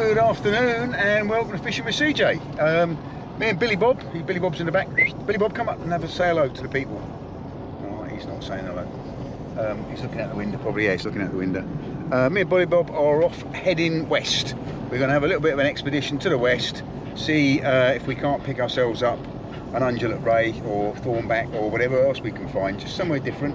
Good afternoon and welcome to Fishing with CJ. Me and Billy Bob, Billy Bob's in the back. Billy Bob, come up and have a say hello to the people. Alright, he's not saying hello. He's looking out the window, probably, yeah, he's looking out the window. Me and Billy Bob are off heading west. We're going to have a little bit of an expedition to the west, see if we can't pick ourselves up an undulate ray or thornback or whatever else we can find, just somewhere different.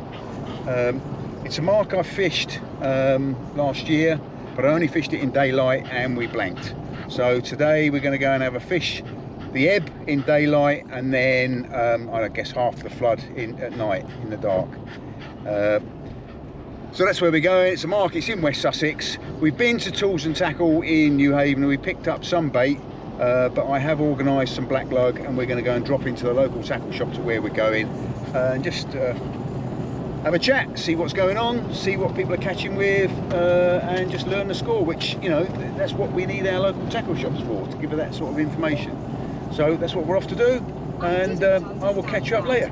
It's a mark I fished last year, but I only fished it in daylight and we blanked. So today we're going to go and have a fish the ebb in daylight, and then I guess half the flood at night in the dark. So that's where we're going. It's a mark, it's in West Sussex. We've been to Tools and Tackle in New Haven and we picked up some bait, but I have organised some black lug and we're going to go and drop into the local tackle shop to where we're going and just have a chat, see what's going on, see what people are catching with, and just learn the score, which, you know, that's what we need our local tackle shops for, to give her that sort of information. So that's what we're off to do, and I will catch you up later.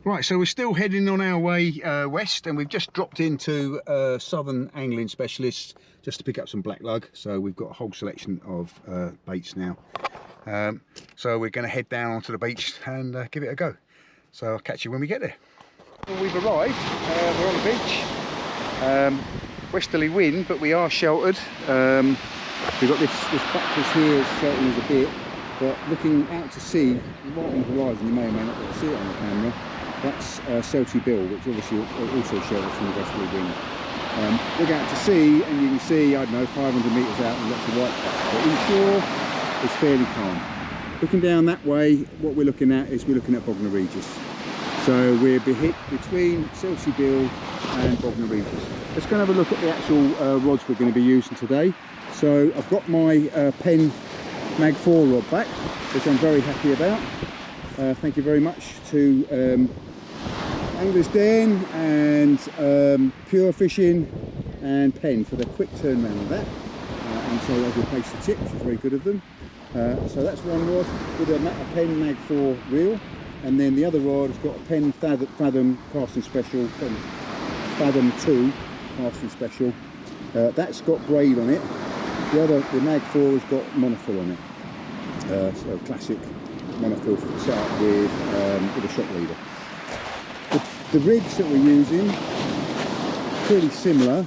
Right, so we're still heading on our way west, and we've just dropped into Southern Angling Specialists just to pick up some black lug. So we've got a whole selection of baits now. So we're going to head down onto the beach and give it a go. So I'll catch you when we get there. Well, we've arrived, we're on the beach, westerly wind, but we are sheltered. We've got this buttress here sheltering us a bit, but looking out to sea, right on the horizon, you may or may not be able to see it on the camera, that's Selty Bill, which obviously also shelters from the westerly wind. Look out to sea and you can see, I don't know, 500 metres out and lots of white caps, but inshore it's fairly calm. Looking down that way, what we're looking at is we're looking at Bognor Regis. So we're hit between Selty Bill and Bognor Regis. Let's go and have a look at the actual rods we're going to be using today. So I've got my Penn Mag 4 rod back, which I'm very happy about. Thank you very much to Angler's Den and Pure Fishing and Penn for the quick turnaround of that. And so I've replaced the tip, which is very good of them. So that's one rod with a Penn Mag 4 reel. And then the other rod has got a Penn Fathom casting special, Fathom 2 casting special. That's got braid on it. The Mag 4 has got monofill on it. So classic monofill set up with a shock leader. The rigs that we're using, pretty similar.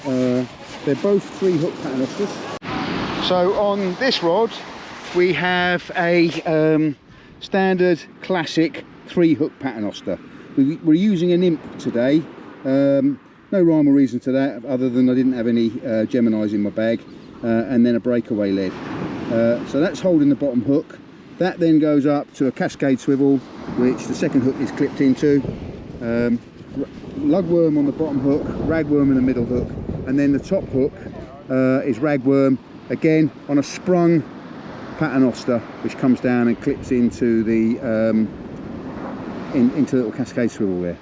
They're both 3-hook patternosters. So on this rod we have a standard classic 3-hook paternoster. We're using an imp today. No rhyme or reason to that other than I didn't have any Geminis in my bag, and then a breakaway lead. So that's holding the bottom hook. That then goes up to a cascade swivel, which the second hook is clipped into. Lugworm on the bottom hook, ragworm in the middle hook, and then the top hook is ragworm, again on a sprung paternoster, which comes down and clips into the into the little cascade swivel there.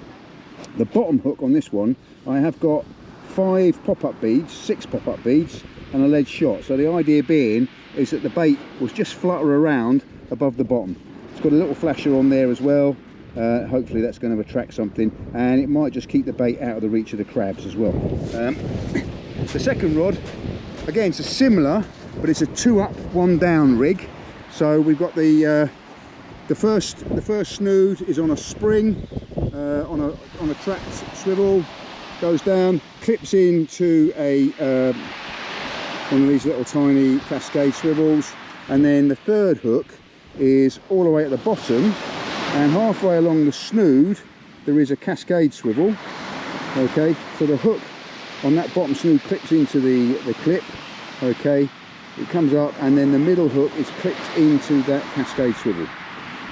The bottom hook on this one, I have got 5 pop-up beads, 6 pop-up beads, and a lead shot. So the idea being is that the bait will just flutter around above the bottom. It's got a little flasher on there as well. Hopefully that's going to attract something, and it might just keep the bait out of the reach of the crabs as well. The second rod, again, it's a similar, but it's a 2-up 1-down rig. So we've got the first snood is on a spring, on a tracked swivel, goes down, clips into a one of these little tiny cascade swivels, and then the third hook is all the way at the bottom, and halfway along the snood there is a cascade swivel. Okay, so the hook on that bottom snood clips into the clip. Okay, it comes up, and then the middle hook is clipped into that cascade swivel.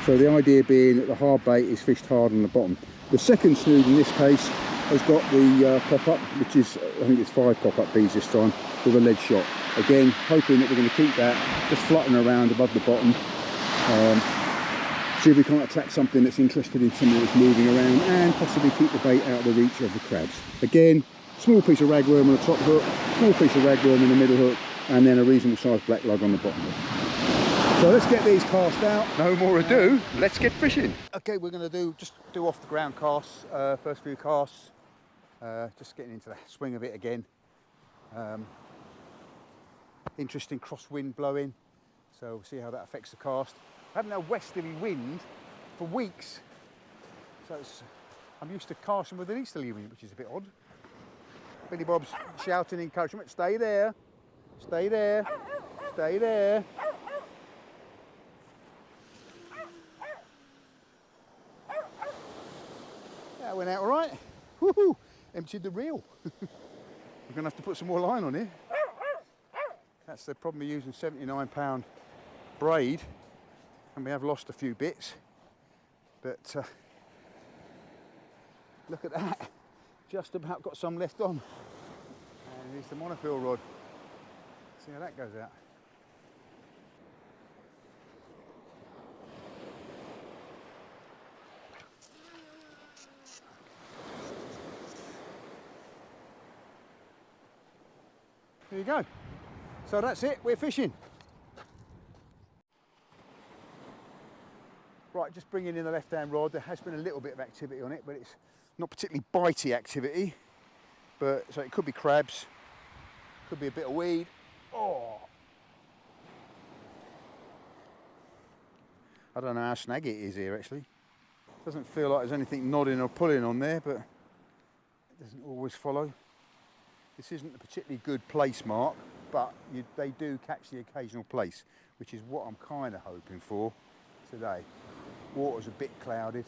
So the idea being that the hard bait is fished hard on the bottom. The second snood in this case has got the pop-up, which is, I think it's 5 pop-up beads this time, with a lead shot. Again, hoping that we're going to keep that just fluttering around above the bottom. See if we can't attract something that's interested in something that's moving around, and possibly keep the bait out of the reach of the crabs. Again, small piece of ragworm on the top hook, small piece of ragworm in the middle hook, and then a reasonable sized black lug on the bottom hook. So let's get these cast out. No more ado, let's get fishing. Okay, we're going to just do off the ground casts, first few casts, just getting into the swing of it again. interesting crosswind blowing, so we'll see how that affects the cast. I haven't had westerly wind for weeks, so I'm used to casting with an easterly wind, which is a bit odd. Billy Bob's shouting encouragement, stay there, stay there, stay there. That went out all right. Woohoo! Emptied the reel. We're going to have to put some more line on here. That's the problem of using 79-pound braid, and we have lost a few bits, but look at that, just about got some left on. And here's the monofil rod. See how that goes out. There you go. So that's it, we're fishing. Right, just bringing in the left-hand rod. There has been a little bit of activity on it, but it's not particularly bitey activity. But so it could be crabs, could be a bit of weed. Oh, I don't know how snaggy it is here actually. Doesn't feel like there's anything nodding or pulling on there, but it doesn't always follow. This isn't a particularly good place mark, but they do catch the occasional place, which is what I'm kind of hoping for today. Water's a bit clouded,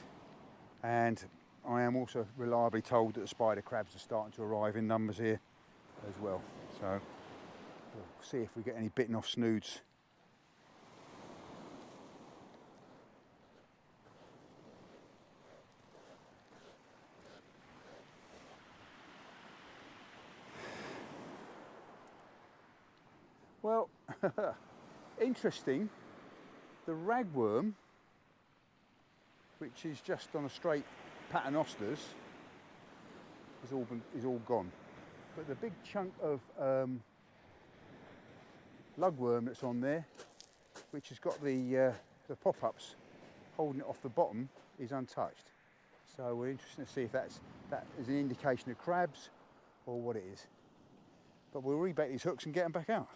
and I am also reliably told that the spider crabs are starting to arrive in numbers here as well. So we'll see if we get any bitten off snoods. Well, interesting, the ragworm, which is just on a straight paternosters, is all gone. But the big chunk of lugworm that's on there, which has got the pop-ups holding it off the bottom, is untouched. So we're interested to see if that is an indication of crabs or what it is. But we'll rebait these hooks and get them back out.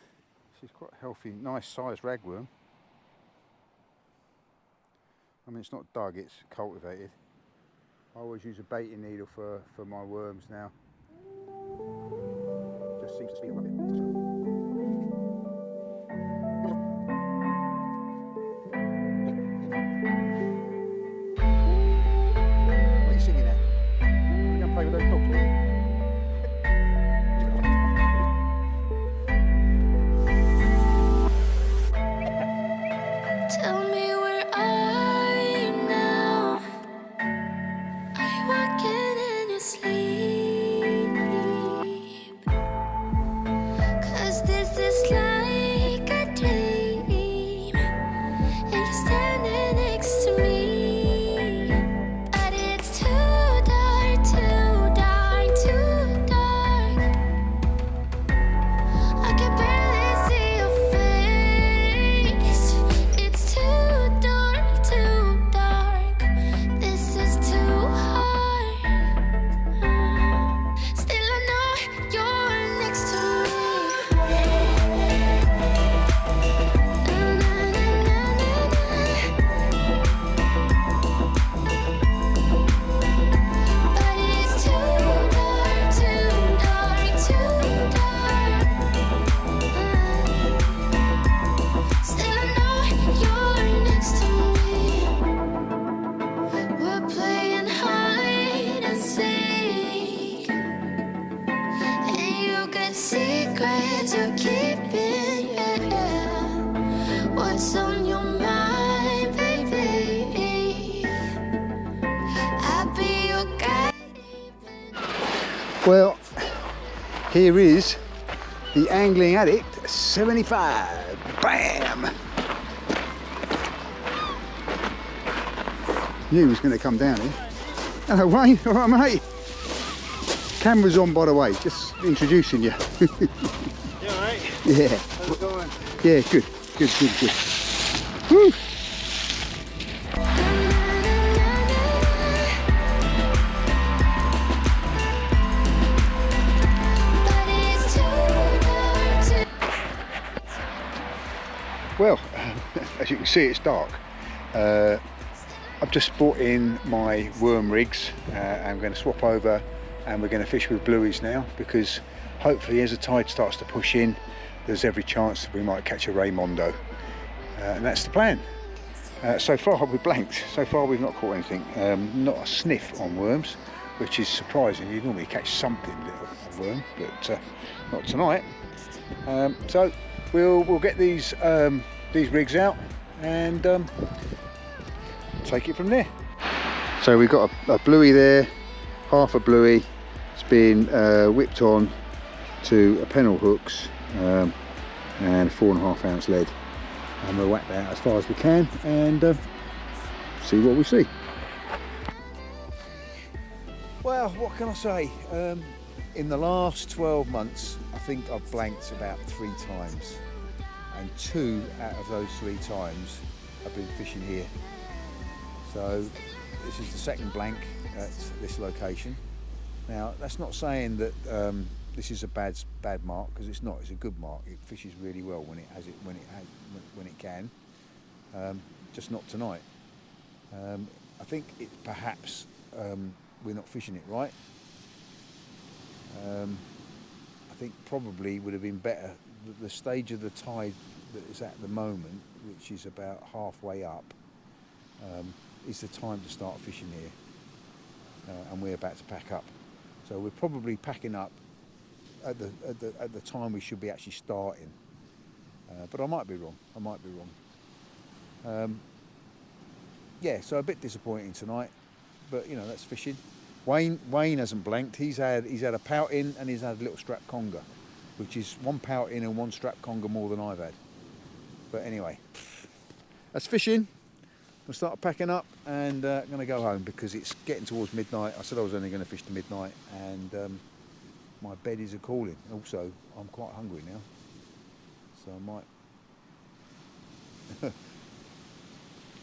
This is quite a healthy, nice sized ragworm. I mean, it's not dug, it's cultivated. I always use a baiting needle for my worms now. Just seems to speed up a bit. What are you singing at? You're going to play with those dogs, mate? Tell me, where are you now? Are you walking in your sleep? 'Cause this is like a dream, and you're standing next to me. But it's too dark, too dark, too dark. I can barely see your face. It's too dark, too dark. This is too hard. Still I know you're next to me. Na, na, na, na, na, na. But it's too dark, too dark, too dark. Still I know you're next to me. We're playing hide and seek, and you got secrets you're keeping, yeah. What's on your mind, baby? I'll be your guiding. Well, here is the Angling Addict 75. Bam! Knew he was going to come down here. Hello, Wayne. All right, mate. Camera's on, by the way. Just introducing you. You alright? Yeah. How's it going? Yeah, good. Good, good, good. Woo! But it's too dark, too Well, as you can see, it's dark. I've just brought in my worm rigs. I'm going to swap over and we're going to fish with Blueys now, because hopefully as the tide starts to push in, there's every chance that we might catch a Raymondo. And that's the plan. So far we're blanked. So far we've not caught anything. Not a sniff on worms, which is surprising. You normally catch something little on worm, but not tonight. So we'll get these rigs out and take it from there. So we've got a bluey there, half a bluey. It's been whipped on to a pennel hooks and 4.5 ounce lead, and we'll whack that out as far as we can and see what we see. Well, what can I say? In the last 12 months, I think I've blanked about 3 times, and 2 out of those 3 times I've been fishing here. So this is the second blank at this location. Now that's not saying that this is a bad mark, because it's not. It's a good mark. It fishes really well when it can. Just not tonight. I think it perhaps we're not fishing it right. I think probably would have been better. The stage of the tide that is at the moment, which is about halfway up, is the time to start fishing here, and we're about to pack up. So we're probably packing up at the time we should be actually starting. But I might be wrong. Yeah, so a bit disappointing tonight, but you know, that's fishing. Wayne hasn't blanked. He's had a pout in and he's had a little strap conger, which is 1 pout in and 1 strap conger more than I've had. But anyway, that's fishing. We'll start packing up and I'm going to go home because it's getting towards midnight. I said I was only going to fish to midnight, and my bed is a-calling. Also, I'm quite hungry now, so I might...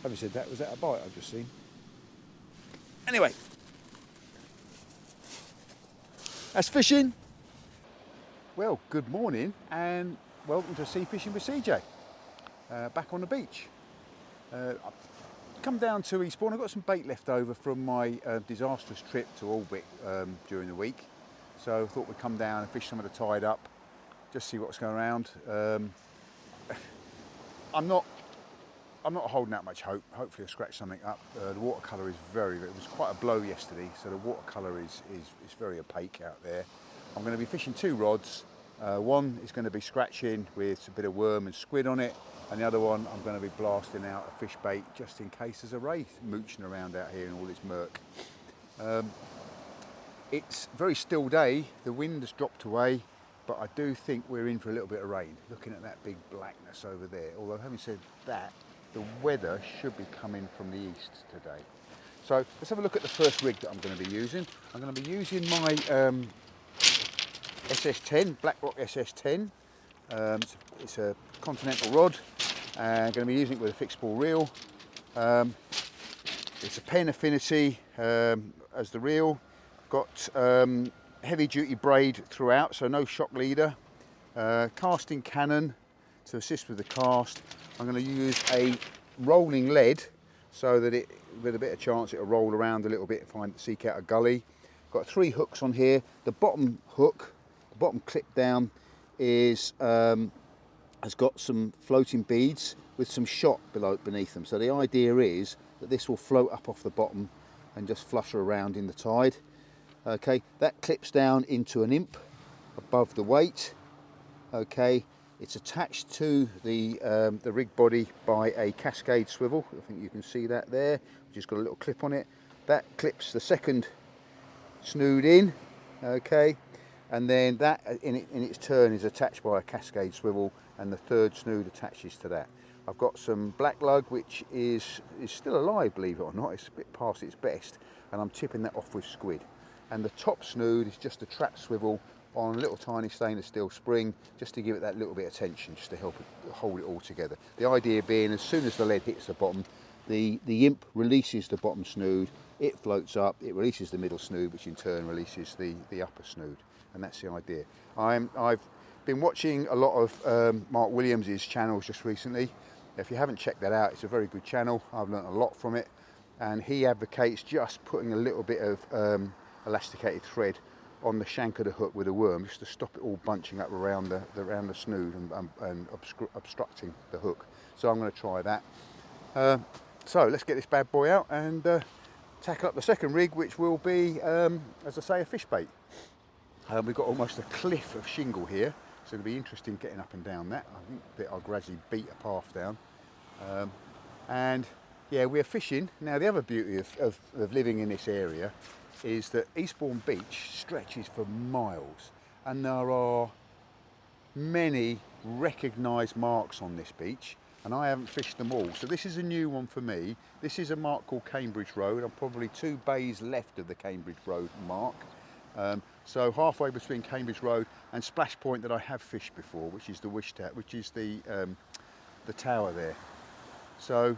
Having said that, was that a bite I've just seen? Anyway, that's fishing. Well, good morning and welcome to Sea Fishing with CJ. Back on the beach. I've come down to Eastbourne. I've got some bait left over from my disastrous trip to Aldwick during the week. So I thought we'd come down and fish some of the tide up, just see what's going around. I'm not holding out much hope. Hopefully I'll scratch something up. The watercolour is very, it was quite a blow yesterday, so the watercolour is very opaque out there. I'm going to be fishing 2 rods. One is going to be scratching with a bit of worm and squid on it, and the other one I'm going to be blasting out a fish bait just in case there's a ray mooching around out here in all this murk. It's a very still day. The wind has dropped away, but I do think we're in for a little bit of rain. Looking at that big blackness over there. Although having said that, the weather should be coming from the east today. So let's have a look at the first rig that I'm going to be using. I'm going to be using my SS10, BlackRock SS10. It's a continental rod. I'm going to be using it with a fixed ball reel. It's a Penn Affinity as the reel. Got heavy duty braid throughout, so no shock leader. Casting cannon to assist with the cast. I'm going to use a rolling lead so that it, with a bit of chance, it'll roll around a little bit and seek out a gully. Got 3 hooks on here. The bottom hook, the bottom clip down, has got some floating beads with some shot beneath them. So the idea is that this will float up off the bottom and just flutter around in the tide. Okay, that clips down into an imp above the weight. Okay, it's attached to the rig body by a cascade swivel. I think you can see that there, which has got a little clip on it. That clips the second snood in, okay, and then that in its turn is attached by a cascade swivel, and the third snood attaches to that. I've got some black lug, which is still alive, believe it or not. It's a bit past its best, and I'm tipping that off with squid. And the top snood is just a trap swivel on a little tiny stainless steel spring, just to give it that little bit of tension, just to help it hold it all together. The idea being, as soon as the lead hits the bottom, the imp releases the bottom snood, it floats up, it releases the middle snood, which in turn releases the upper snood, and that's the idea. I've Been watching a lot of Mark Williams's channels just recently. If you haven't checked that out, it's a very good channel. I've learned a lot from it, and he advocates just putting a little bit of elasticated thread on the shank of the hook with a worm, just to stop it all bunching up around the snood and obstructing the hook. So I'm going to try that. So let's get this bad boy out and tackle up the second rig, which will be, as I say, a fish bait. We've got almost a cliff of shingle here, so it'll be interesting getting up and down that. I think that I'll gradually beat a path down. And yeah, we're fishing. Now the other beauty of living in this area is that Eastbourne Beach stretches for miles, and there are many recognised marks on this beach, and I haven't fished them all. So this is a new one for me. This is a mark called Cambridge Road. I'm probably 2 bays left of the Cambridge Road mark. So halfway between Cambridge Road and Splash Point that I have fished before, which is the the tower there. So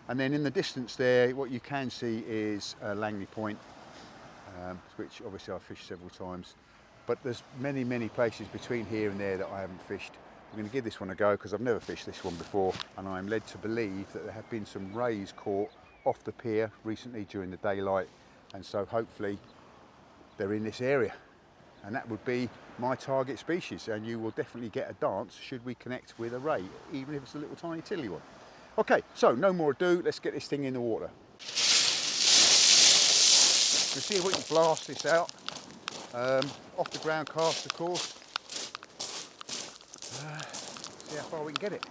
and then in the distance there, what you can see is Langley Point, which obviously I've fished several times. But there's many places between here and there that I haven't fished. I'm going to give this one a go because I've never fished this one before, and I'm led to believe that there have been some rays caught off the pier recently during the daylight, and so hopefully they're in this area, and that would be my target species, and you will definitely get a dance should we connect with a ray, even if it's a little tiny tilly one. Okay, so no more ado, let's get this thing in the water. We'll see if we can blast this out. Off the ground cast, of course. See how far we can get it.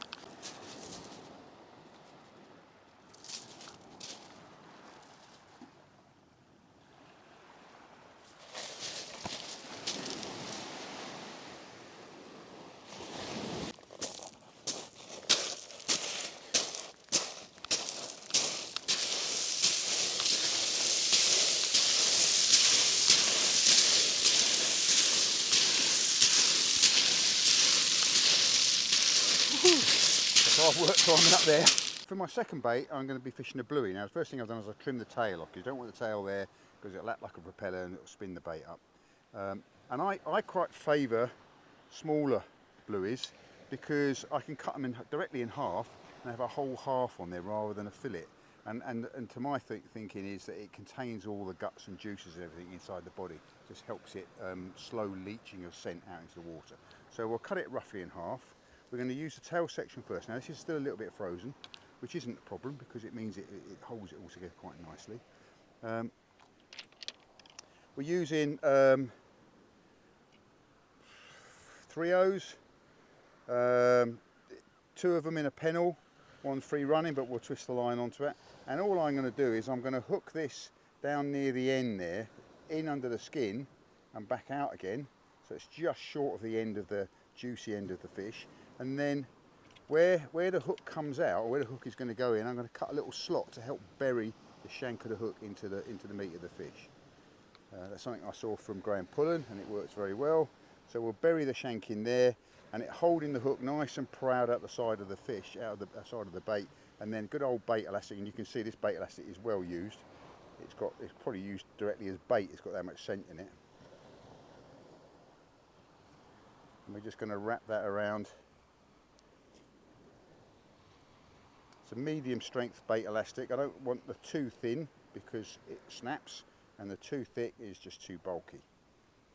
So I've worked climbing up there. For my second bait, I'm going to be fishing a bluey. Now the first thing I've done is I've trimmed the tail off, because you don't want the tail there because it'll act like a propeller and it'll spin the bait up. And I quite favour smaller blueys because I can cut them directly in half and have a whole half on there rather than a fillet. And to my thinking is that it contains all the guts and juices and everything inside the body. Just helps it slow leaching of scent out into the water. So we'll cut it roughly in half. We're going to use the tail section first. Now this is still a little bit frozen, which isn't a problem because it means it holds it all together quite nicely. We're using 3/0s, 2 of them in a pennel, 1 free running, but we'll twist the line onto it. And all I'm going to do is I'm going to hook this down near the end there, in under the skin and back out again, so it's just short of the end of the juicy end of the fish. And then where the hook comes out, or where the hook is going to go in, I'm going to cut a little slot to help bury the shank of the hook into the meat of the fish. That's something I saw from Graham Pullen, and it works very well. So we'll bury the shank in there, and it holding the hook nice and proud out the side of the fish, out of the side of the bait, and then good old bait elastic. And you can see this bait elastic is well used. It's probably used directly as bait. It's got that much scent in it. And we're just going to wrap that around. It's a medium strength bait elastic. I don't want the too thin because it snaps, and the too thick is just too bulky.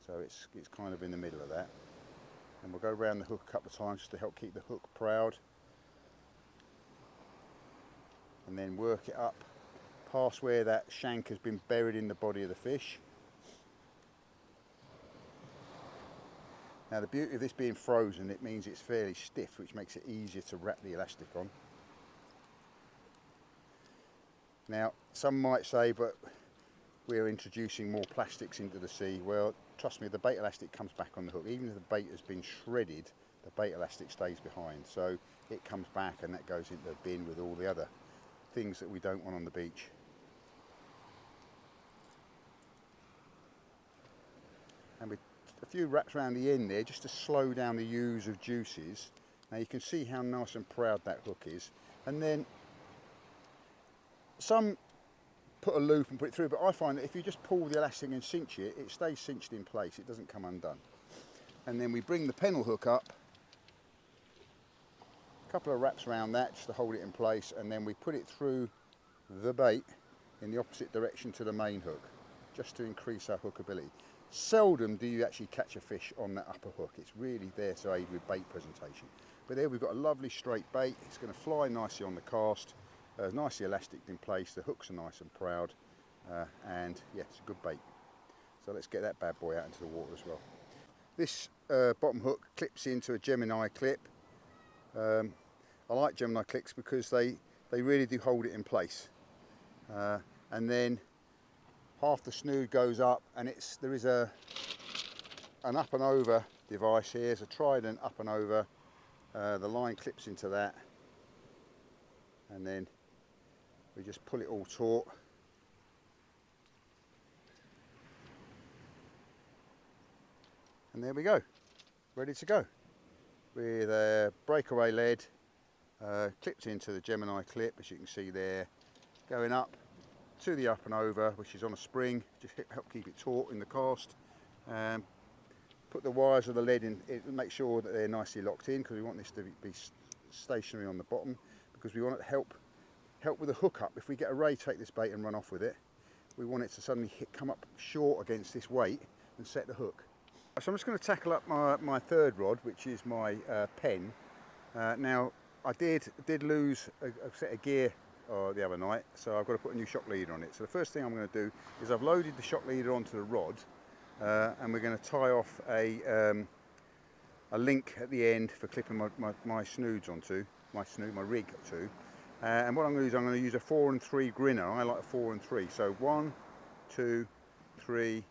So it's kind of in the middle of that. And we'll go around the hook a couple of times just to help keep the hook proud. And then work it up past where that shank has been buried in the body of the fish. Now the beauty of this being frozen, it means it's fairly stiff, which makes it easier to wrap the elastic on. Now some might say, but we're introducing more plastics into the sea. Well, trust me, the bait elastic comes back on the hook. Even if the bait has been shredded, the bait elastic stays behind. So it comes back and that goes into the bin with all the other things that we don't want on the beach. And with a few wraps around the end there just to slow down the ooze of juices. Now you can see how nice and proud that hook is. And then some put a loop and put it through, but I find that if you just pull the elastic and cinch it, it stays cinched in place, it doesn't come undone. and then we bring the pennel hook up, a couple of wraps around that just to hold it in place, and then we put it through the bait in the opposite direction to the main hook, just to increase our hookability. Seldom do you actually catch a fish on that upper hook. It's really there to aid with bait presentation. But there we've got a lovely straight bait. It's going to fly nicely on the cast, nicely elastic in place. The hooks are nice and proud, and yeah, it's a good bait. So let's get that bad boy out into the water as well. This bottom hook clips into a Gemini clip. I like Gemini clips because they really do hold it in place. And then half the snood goes up, and there is an up and over device here. It's a trident up and over. The line clips into that, and then we just pull it all taut. And there we go, ready to go. With a breakaway lead clipped into the Gemini clip, as you can see there, going up to the up and over, which is on a spring, just help keep it taut in the cast. Put the wires of the lead in, make sure that they're nicely locked in, because we want this to be stationary on the bottom, because we want it to help with the hook up. If we get a ray take this bait and run off with it, we want it to suddenly come up short against this weight and set the hook. So I'm just going to tackle up my third rod, which is my pen. Now I did lose a set of gear the other night, so I've got to put a new shock leader on it. So the first thing I'm going to do is I've loaded the shock leader onto the rod, and we're going to tie off a link at the end for clipping my snoods onto, my rig to. And what I'm going to do is I'm going to use a 4 and 3 grinner. I like a 4 and 3. So 1, 2, 3,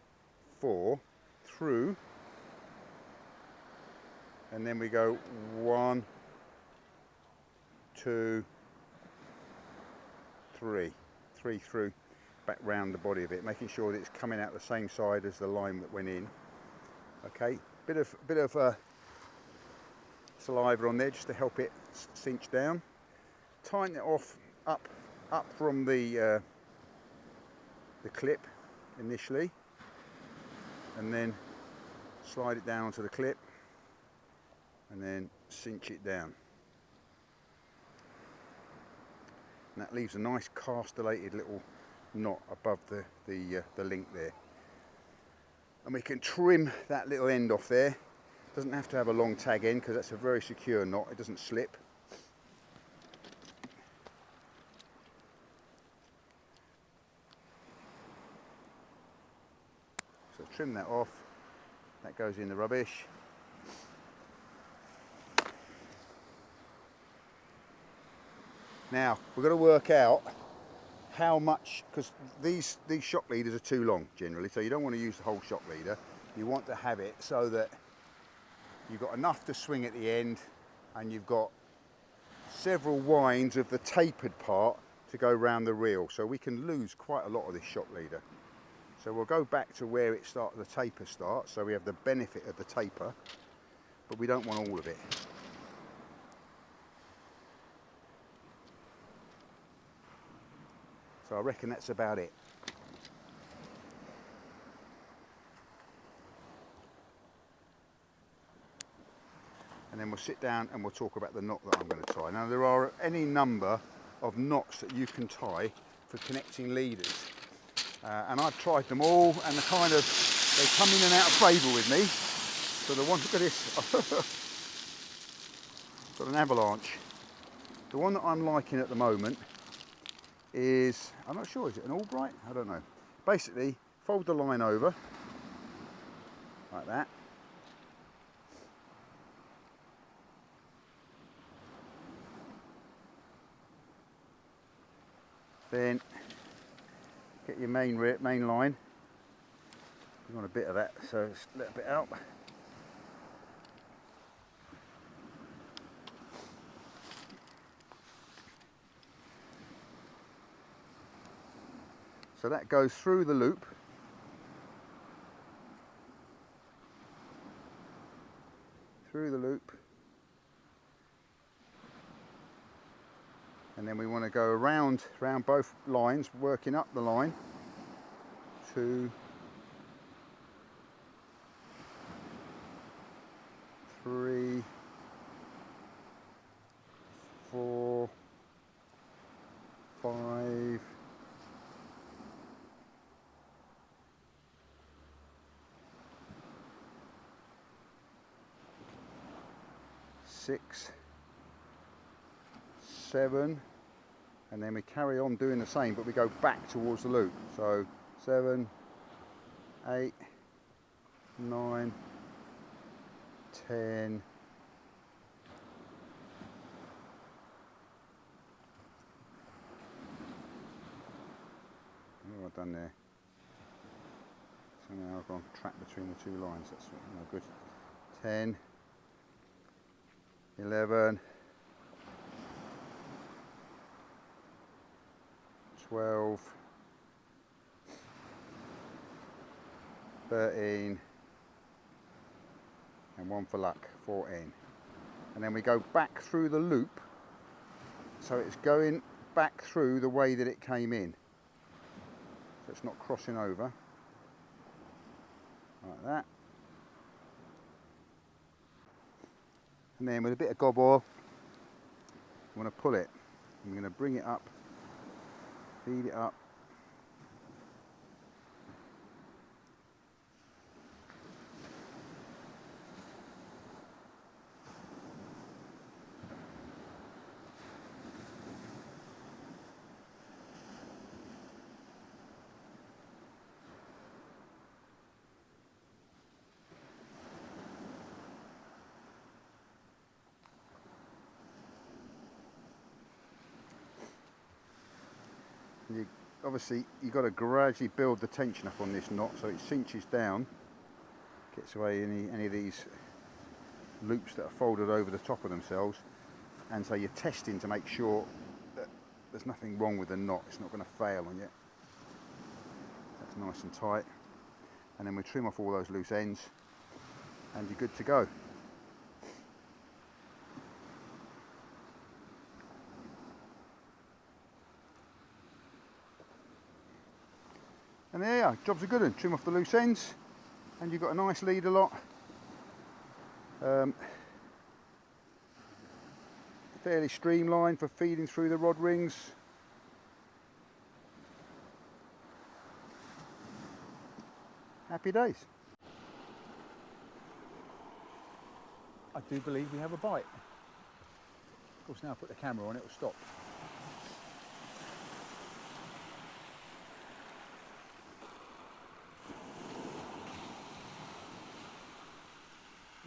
4 through, and then we go 1, 2, 3 through, back round the body of it, making sure that it's coming out the same side as the line that went in. Okay, bit of saliva on there just to help it cinch down. Tighten it off up from the clip initially, and then slide it down onto the clip, and then cinch it down. And that leaves a nice castellated little knot above the link there. And we can trim that little end off there. Doesn't have to have a long tag end, because that's a very secure knot, it doesn't slip. So trim that off, that goes in the rubbish. Now we're going to work out how much, because these shock leaders are too long generally, so you don't want to use the whole shock leader. You want to have it so that you've got enough to swing at the end, and you've got several winds of the tapered part to go round the reel, so we can lose quite a lot of this shock leader. So we'll go back to where the taper starts, so we have the benefit of the taper, but we don't want all of it. So I reckon that's about it. And then we'll sit down and we'll talk about the knot that I'm going to tie. Now there are any number of knots that you can tie for connecting leaders. And I've tried them all, and they come in and out of favour with me. So the one, look at this, got an avalanche. The one that I'm liking at the moment is, I'm not sure, is it an allbright? I don't know. Basically, fold the line over, like that. Then get your main line. You want a bit of that, so just let a bit out. So that goes through the loop. Through the loop. And then we want to go around both lines, working up the line to 6, 7, and then we carry on doing the same, but we go back towards the loop. So 7, 8, 9, 10, what have I done there? So now I've gone track between the two lines. That's no good. 10, 11, 12, 13, and 1 for luck, 14. And then we go back through the loop, so it's going back through the way that it came in. So it's not crossing over, like that. And then with a bit of gob oil, I'm going to pull it. I'm going to bring it up, feed it up. Obviously you've got to gradually build the tension up on this knot so it cinches down, gets away any of these loops that are folded over the top of themselves, and so you're testing to make sure that there's nothing wrong with the knot, it's not going to fail on you. That's nice and tight, and then we trim off all those loose ends and you're good to go. And there you are, job's a good one. Trim off the loose ends and you've got a nice leader lot. Fairly streamlined for feeding through the rod rings. Happy days. I do believe we have a bite. Of course now I put the camera on, it will stop.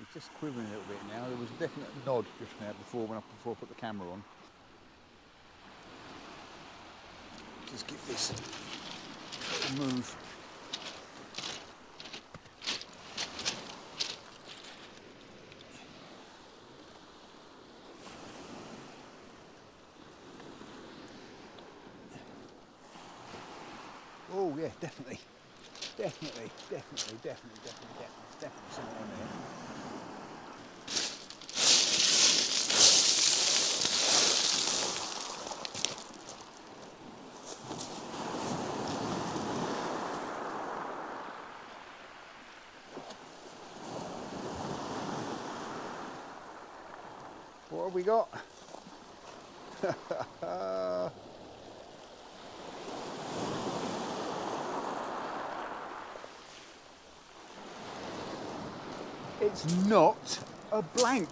It's just quivering a little bit now. There was a definite nod just now before I put the camera on. Just give this a move. Oh yeah, definitely something on there. What have we got? It's not a blank.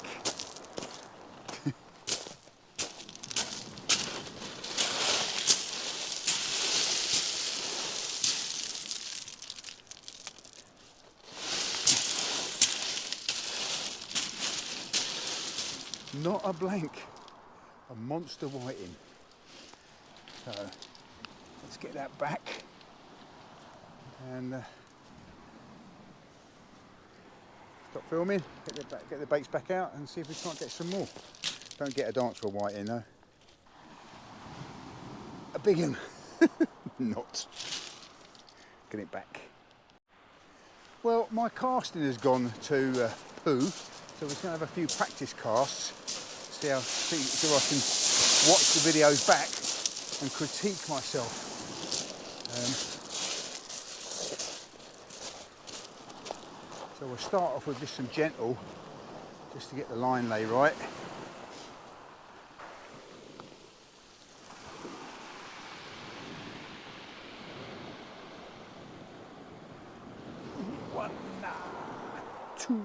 Not a blank, a monster whiting. So let's get that back and stop filming, get the baits back out and see if we can't get some more. Don't get a dance for whiting though. A big one. Not. Get it back. Well, my casting has gone to poo, so we're just going to have a few practice casts. See I can watch the videos back and critique myself. So we'll start off with just some gentle, just to get the line lay right. One, two.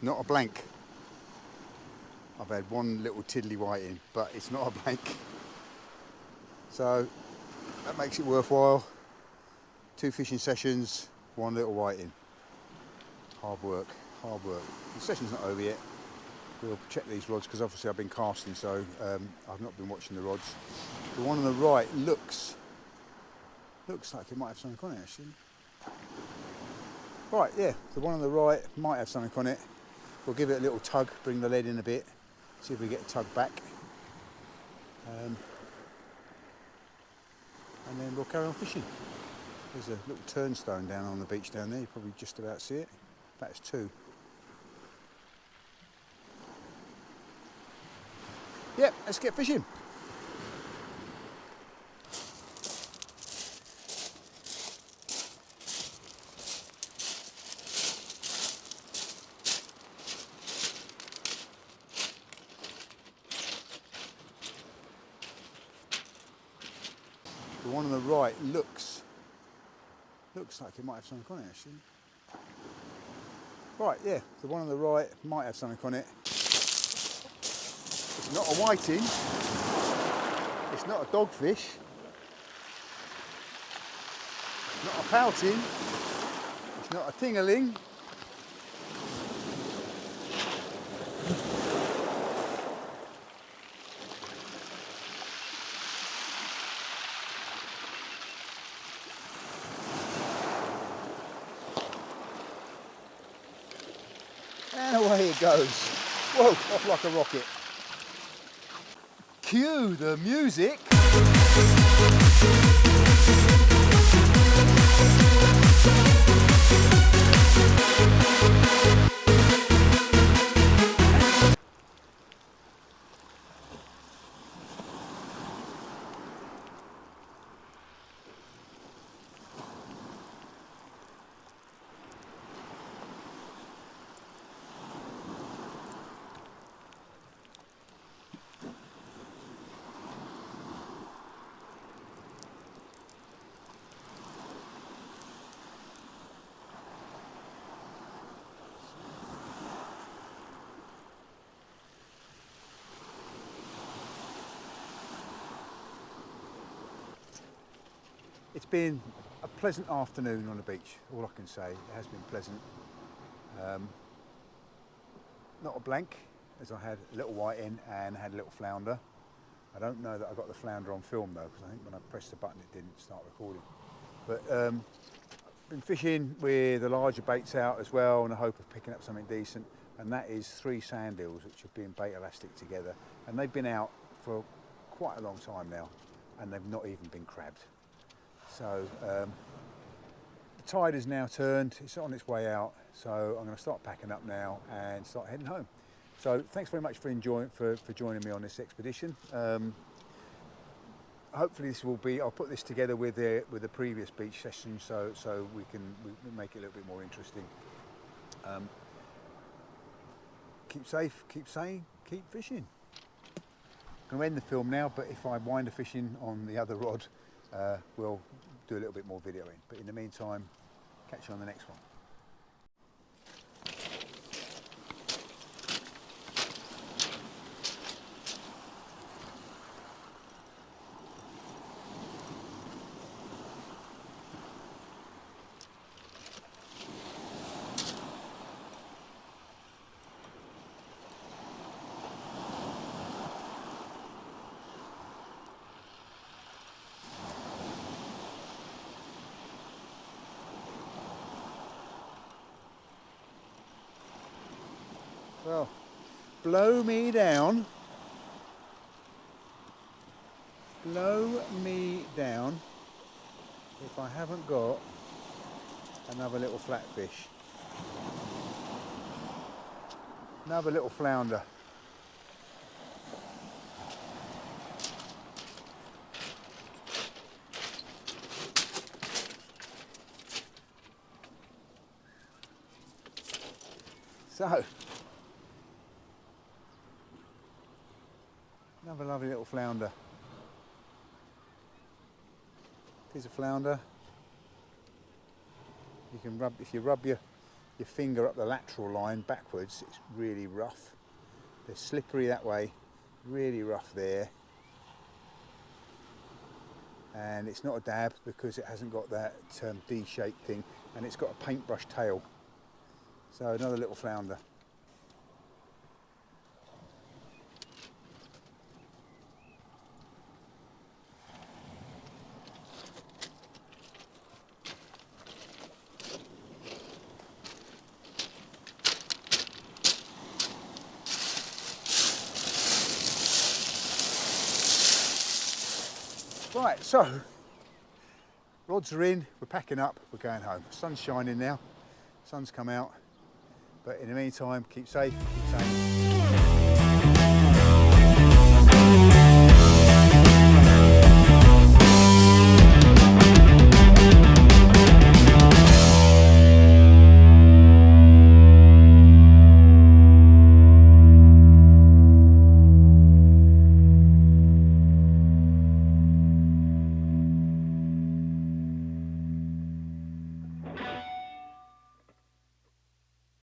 It's not a blank. I've had one little tiddly white in, but it's not a blank. So that makes it worthwhile. 2 fishing sessions, 1 little white in. Hard work, hard work. The session's not over yet. We'll check these rods because obviously I've been casting, so I've not been watching the rods. The one on the right looks like it might have something on it actually. Right, yeah, the one on the right might have something on it. We'll give it a little tug, bring the lead in a bit, see if we get a tug back. And then we'll carry on fishing. There's a little turnstone down on the beach down there, you probably just about see it. That's 2. Yep, let's get fishing. The one on the right looks like it might have something on it actually. Right, yeah, the one on the right might have something on it. It's not a whiting, it's not a dogfish, it's not a pouting, it's not a tingaling. And away it goes. Whoa, off like a rocket. Cue the music. It's been a pleasant afternoon on the beach, all I can say. It has been pleasant. Not a blank, as I had a little white in and had a little flounder. I don't know that I got the flounder on film though, because I think when I pressed the button it didn't start recording. But I've been fishing with the larger baits out as well in the hope of picking up something decent, and that is 3 sand eels which have been bait elastic together, and they've been out for quite a long time now and they've not even been crabbed. So the tide has now turned, it's on its way out, so I'm going to start packing up now and start heading home. So thanks very much for joining me on this expedition. Hopefully this will be, I'll put this together with the previous beach session so we make it a little bit more interesting. Keep safe, keep sane, keep fishing. I'm going to end the film now, but if I wind up fishing on the other rod, we'll do a little bit more videoing. But in the meantime, catch you on the next one. Well, blow me down if I haven't got another little flatfish, another little flounder. So, another lovely little flounder. Piece of flounder. You can rub, if you rub your your finger up the lateral line backwards, it's really rough. They're slippery that way, really rough there. And it's not a dab because it hasn't got that D-shaped thing, and it's got a paintbrush tail. So another little flounder. Right, so rods are in, we're packing up, we're going home. Sun's shining now, sun's come out, but in the meantime, keep safe, keep sane.